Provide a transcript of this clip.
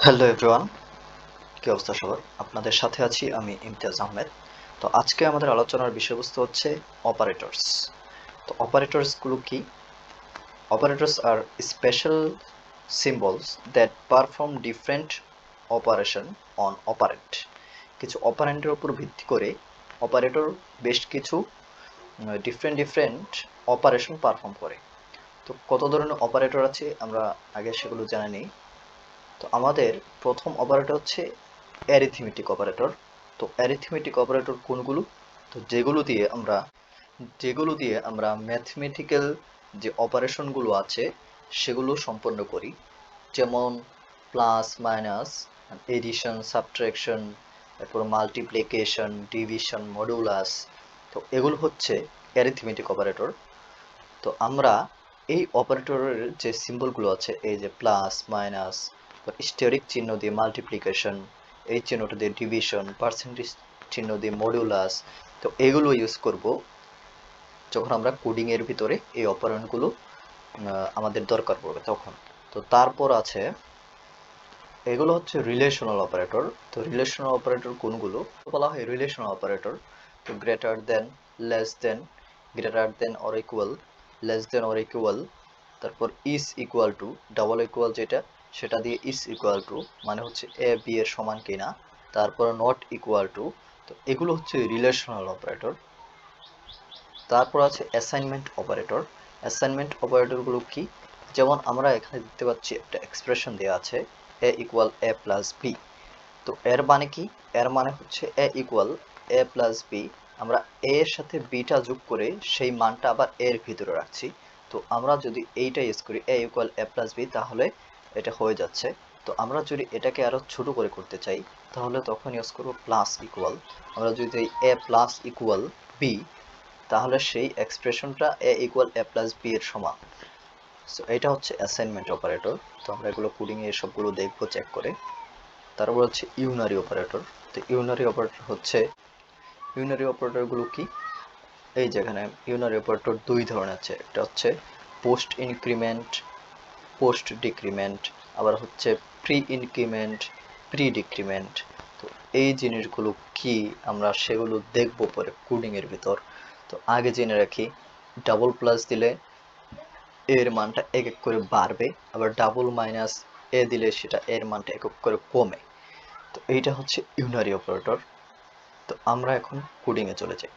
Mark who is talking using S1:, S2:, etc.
S1: Hello everyone, কি অবস্থা সবার? আপনাদের সাথে আছি আমি ইমতিয়াজ আহমেদ। তো আজকে আমাদের আলোচনার বিষয়বস্তু হচ্ছে অপারেটরস। তো অপারেটরসগুলো কি? Operators are special symbols that perform different operation on operand. কিছু অপারেন্টের উপর ভিত্তি করে অপারেটর বেশ কিছু ডিফারেন্ট অপারেশন পারফর্ম করে। তো কত ধরনের অপারেটর আছে আমরা আগে সেগুলো জেনে নিই। তো আমাদের প্রথম অপারেটর হচ্ছে অ্যারিথমেটিক অপারেটর। তো অ্যারিথমেটিক অপারেটর কোনগুলো? তো যেগুলো দিয়ে আমরা ম্যাথমেটিক্যাল যে অপারেশনগুলো আছে সেগুলো সম্পন্ন করি, যেমন প্লাস মাইনাস, এডিশন, সাবট্রাকশন, তারপর মাল্টিপ্লিকেশন, ডিভিশন, মডুলাস। তো এগুলো হচ্ছে অ্যারিথমেটিক অপারেটর। তো আমরা এই অপারেটরের যে সিম্বলগুলো আছে, এই যে প্লাস মাইনাস, স্টেরিক চিহ্ন দিয়ে মাল্টিপ্লিকেশন, এই চিহ্নটা দিয়ে ডিভিশন, পার্সেন্টেজ চিহ্ন দিয়ে মডুলাস, তো এগুলো ইউজ করব যখন আমরা কোডিং এর ভিতরে এই অপারেন্ডগুলো আমাদের দরকার পড়বে তখন। তো তারপর আছে, এগুলো হচ্ছে রিলেশনাল অপারেটর। তো রিলেশনাল অপারেটর কোনগুলো? বলা হয় রিলেশনাল অপারেটর। তো greater than, less than, greater than or equal, less than or equal, তারপর is equal to, double equal যেটা সেটা দিয়ে ইজ ইকুয়াল টু মানে হচ্ছে এ বি এর সমান কিনা, তারপর নট ইকুয়াল টু। তো এগুলো হচ্ছে রিলেশনাল অপারেটর। তারপর আছে অ্যাসাইনমেন্ট অপারেটর। অ্যাসাইনমেন্ট অপারেটরগুলো কি? যেমন আমরা এখানে দেখতে পাচ্ছি একটা এক্সপ্রেশন দেওয়া আছে, এ ইকুয়াল এ প্লাস বি। তো এর মানে কি? এর মানে হচ্ছে এ ইকুয়াল এ প্লাস বি, আমরা এ এর সাথে বিটা যোগ করে সেই মানটা আবার এর ভিতরে রাখছি। তো আমরা যদি এইটা ইউজ করি এ ইকুয়াল এ প্লাস বি, তাহলে এটা হয়ে যাচ্ছে। তো আমরা যদি এটাকে আরো ছোট করে করতে চাই তাহলে তখন ইউজ করবো প্লাস ইকুয়াল। আমরা যদি এ প্লাস ইকুয়াল বি, তাহলে সেই এক্সপ্রেশনটা এ ইকুয়াল এ প্লাস বি এর সমান। সো এটা হচ্ছে অ্যাসাইনমেন্ট অপারেটর। তো আমরা এগুলো কোডিং এ সবগুলো দেখবো চেক করে। তারপর হচ্ছে ইউনারি অপারেটর। তো ইউনারি অপারেটরগুলো কি? এই যেখানে ইউনারি অপারেটর দুই ধরনের আছে, একটা হচ্ছে পোস্ট ইনক্রিমেন্ট, পোস্ট ডিক্রিমেন্ট, আবার হচ্ছে প্রি ইনক্রিমেন্ট, প্রি ডিক্রিমেন্ট। তো এই জিনিসগুলো কি আমরা সেগুলো দেখবো পরে কোডিং এর ভিতর। তো আগে জেনে রাখি, ডাবল প্লাস দিলে এর মানটা এক এক করে বাড়বে, আবার ডাবল মাইনাস এ দিলে সেটা এর মানটা এক এক করে কমে। তো এইটা হচ্ছে ইউনারি অপারেটর। তো আমরা এখন কোডিং এ চলে যাই।